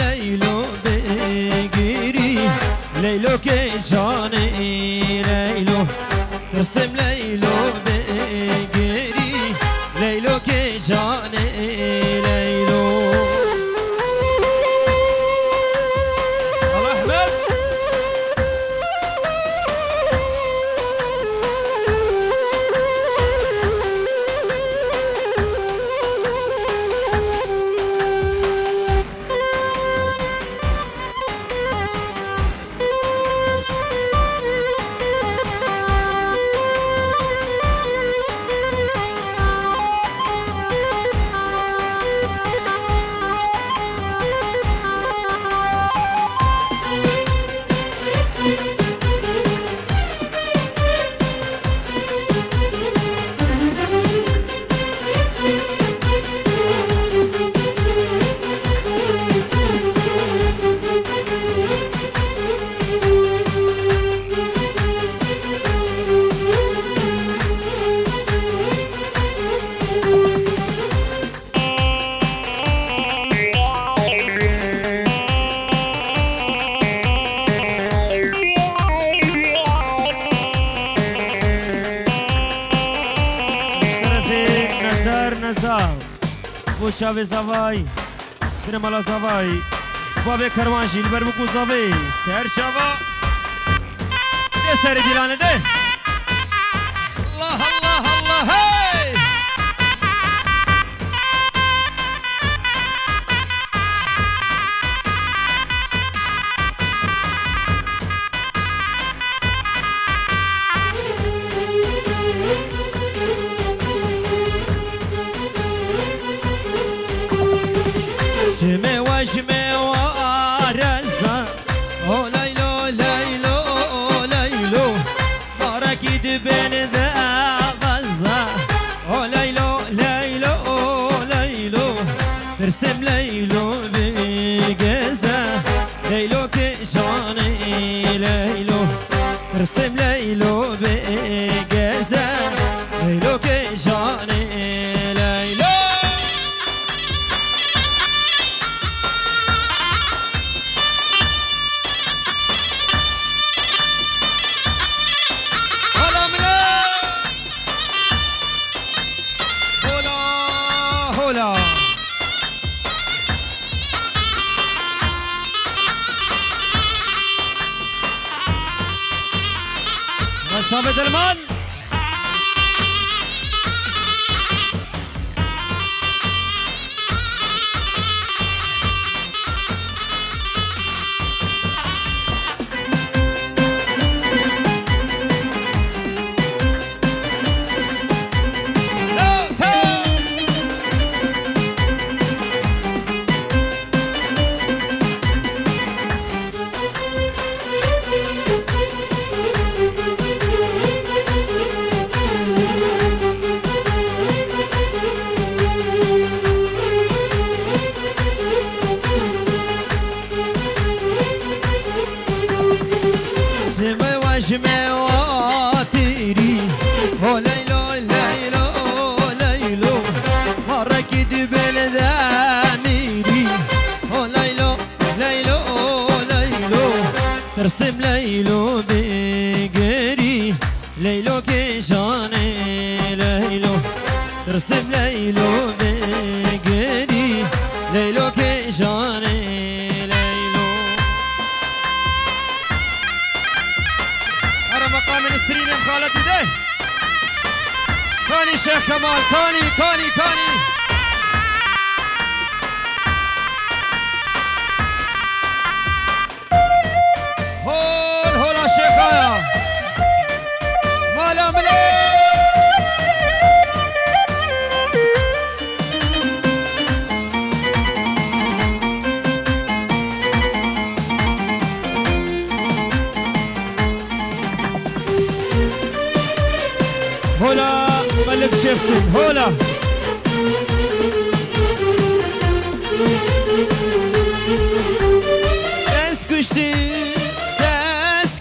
لیلو بگیری لیلو که جانه لیلو ترسم لیلو بگیری لیلو که جانه لیلو شاوی زوای برم على زوای بابی کروانشی بر بکو زوای سر شوا ده سر دیلانه ده الله الله الله هی جمع و جمع و آرزا او لیلو لیلو لیلو بارکی دبن ده غزا او لیلو لیلو لیلو ترسم لیلو بگزا لیلو که جانه لیلو ترسم لیلو بگزا لیلو که جانه لیلو شاف درمان جمعاتيري او ليلو ليلو ليلو مركي دبل داميري او ليلو ليلو ليلو ترسم ليلو بقري ليلو كيشاني ليلو ترسم ليلو بقري ليلو كيشاني مقام نسرين خالتي ده كاني شيخ كمال كاني هول شيخايا مالا ملي هولا ملك شيخ سن هولا دست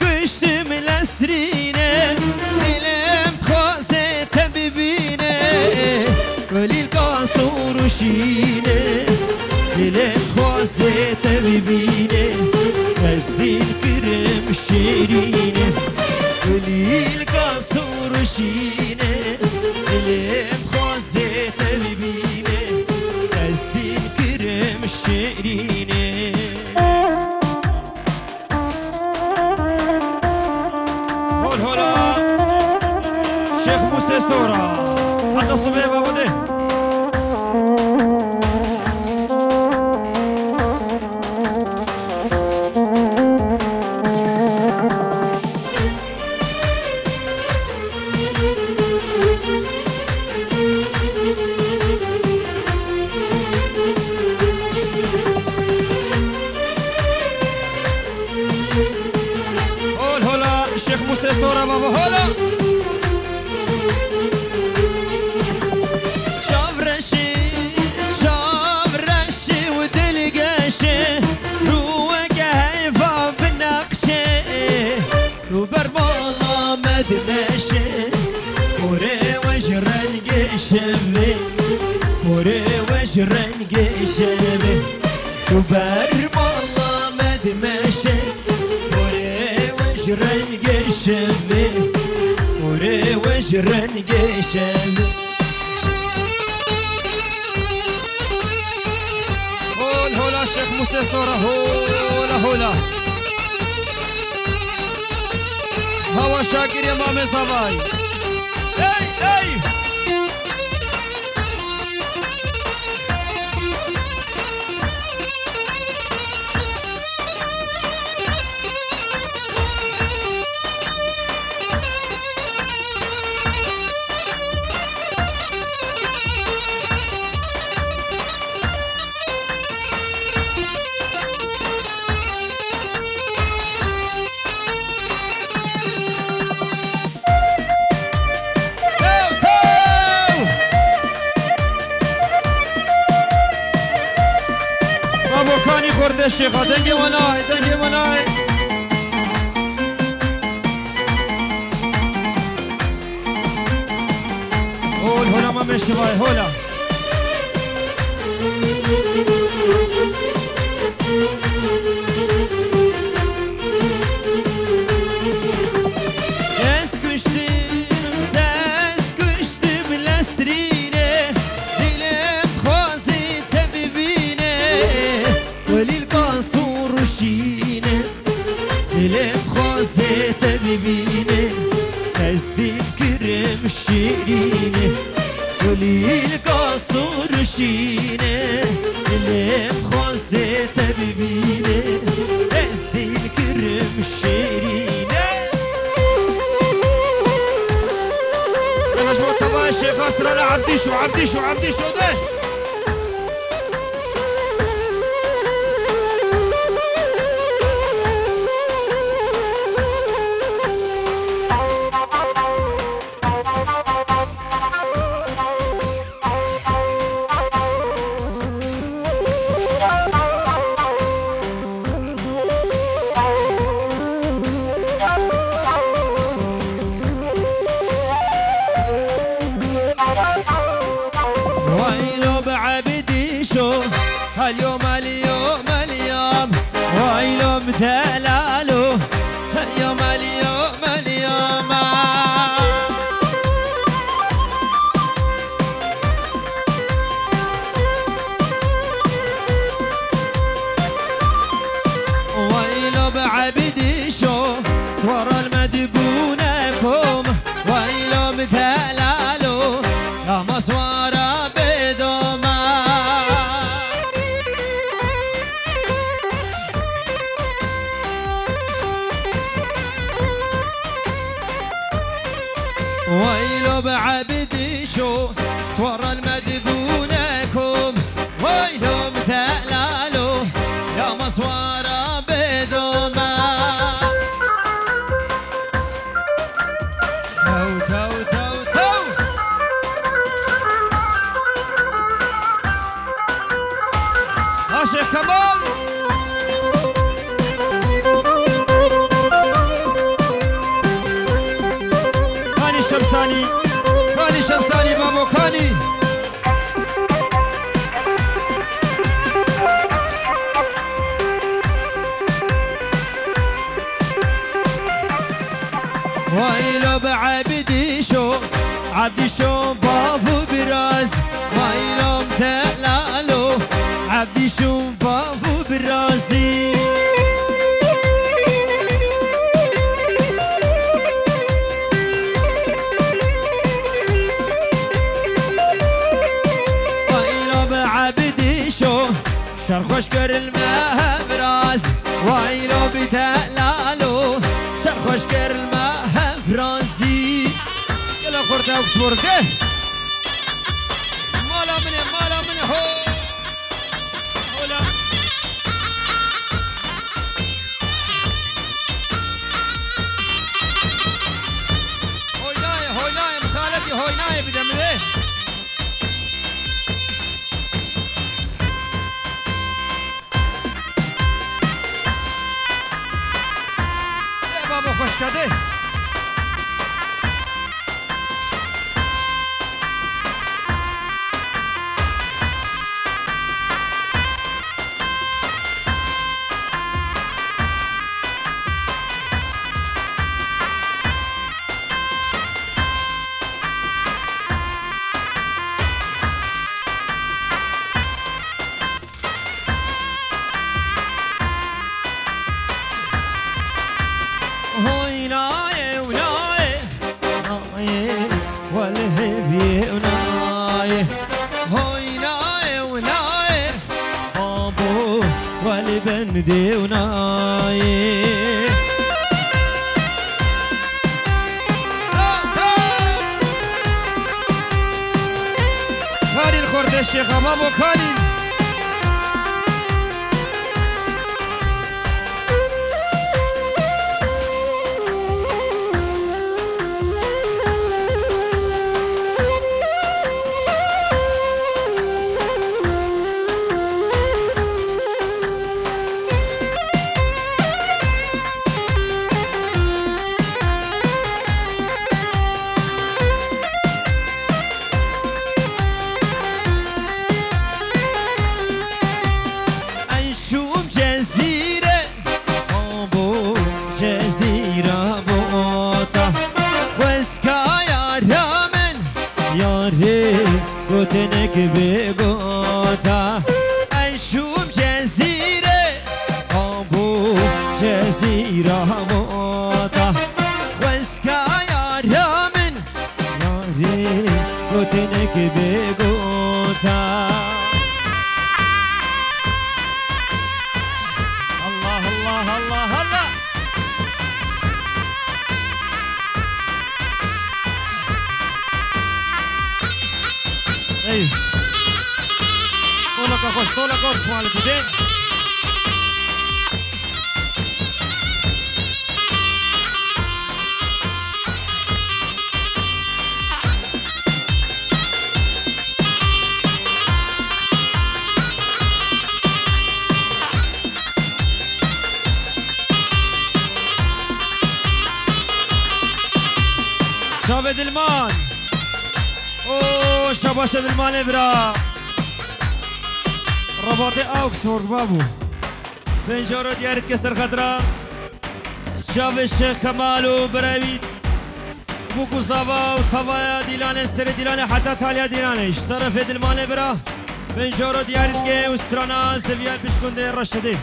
کشتم لسرینه دلم تخواسته ببینه ولی القصور شینه دلم خواسته ببینه از دل کرم شیرینه دلیل قصور شینه دلم خواسته ببینه از دل کرم شیرینه هول هولا شيخ موسى سورة حتى الصبيب أبو ده سورة بابا هلا شاف رشي وتلقاشي روك هيفا بالنقشة رو بربالا مدمشي كوري وجرن قشبي كوري وجرن قشبي رو بربالا مدمشي رنگ شبه موره وش رنگ شبه هول هولا شيخ موسى صورة هولا هولا هوا شاكر يا مامي صباي اي اي خورده الشيخة دنجي مناي دنجي مناي هول هولا ما مشي باي هولا تسكشتم لسرينه دلم خوازي تببينه وللقصور شينه دلم خوازي تببينه أزدي الكرم شيرينه وللقصور شينه دلم خوازي تببينه أزدي الكرم شيرينه الشيخ أسرى عبديشو عبديشو عبديشو ده ويلو بعبدي شو هاليوم اليوم اليوم ويلو بدلالو هاليوم اليوم اليوم ويلو بعبدي شو صور المدبونكم ويلو بدلالو يا مصوارة بدوما ويلو بعبدي شو صور المدبونكم ويلو متلالو يا مصوارة بدوما شيخ كمال كاني شمساني كاني شمساني بابو كاني عبدي شو بافو براس ويلوم تلالو عبدي شو بافو براسي ويلوم عبدي شو شرخوش كر الماء براس ويلوم تلالو شرخوش كر الماء براسي يلا خورتا وكسبورده مالا مني هو هولا هويناي مخالتي هويناي بدم ذي يا بابا خوش كده بندي وناي كارين خورد الشيخ بابو كارين گوتنک بگوتا انشوم جزیره آبو جزیره موتا خوزکا یارمن یاری گوتنک بگوتا الله الله الله الله Sola koş muhalefet de. شاب دلمان او شباش دلمان ابرا رباط اوکسفورد بابو بنجارو دیارت کسر خطرا شاب الشيخ كمال وبراويد بوكو صابا وخوايا ديلانه سر ديلانه حتى تاليا ديلانه صرف دلمان ابرا بنجارو دیارت که وسترانا سویال بشکنده رشده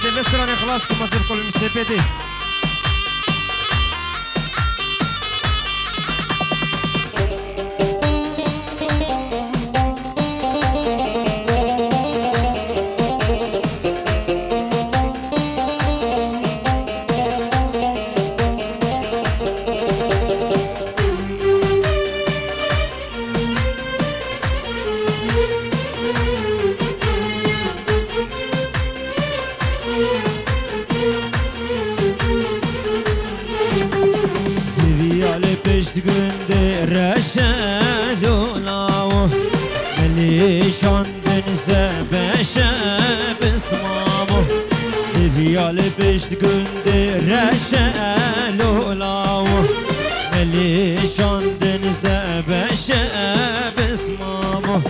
دلسترانه خلاص که مصرف کل مستپیده günde reşelulav Melişan denize beşe besmamu سفيال بشت كندي رشالو لاو ملي شاندن سبش بسمامو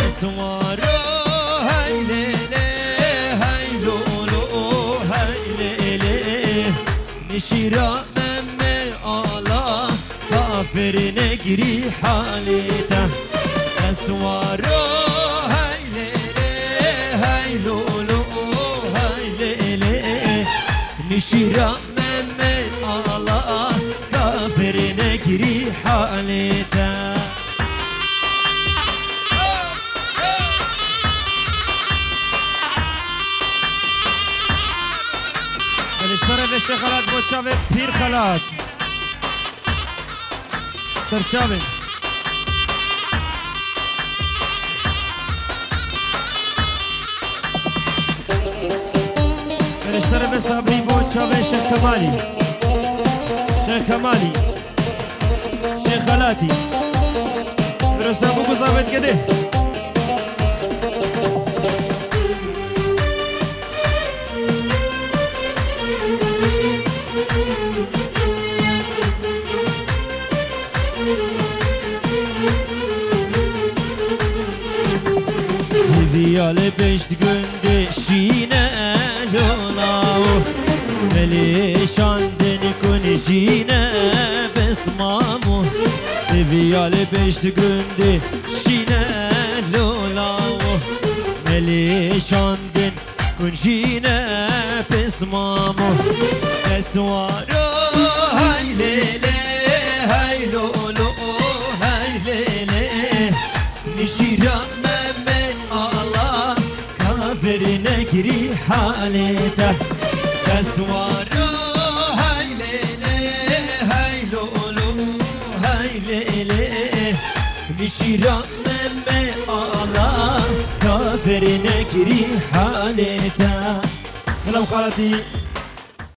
اسمارو هاي ليلي هاي لولو هاي ليلي نشيرا ممي الله كافر نجري حالته اسوارو هاي ليلي هاي لولو هاي ليلي نشيرا ممي الله كافر نجري حالته الاشتراك الشيخ خالد بوشاوي بير خالد سرچاوي الاشتراك صابري بوشاوي شيخ كمالي شيخ كمالي شيخ خالاتي رسابو قصابت كده Ziviyale beşt günde şine lolav Meli şandın kun şine besmamu Ziviyale beşt günde şine lolav Meli şandın kun şine besmamu Esvaro hay lele hay lolo hay lele Nişiran نجري حالته تسوارو هاي ليلي هاي لولو هاي ليلي نشيرا ممي الله كافر نجري حالته لو قالتي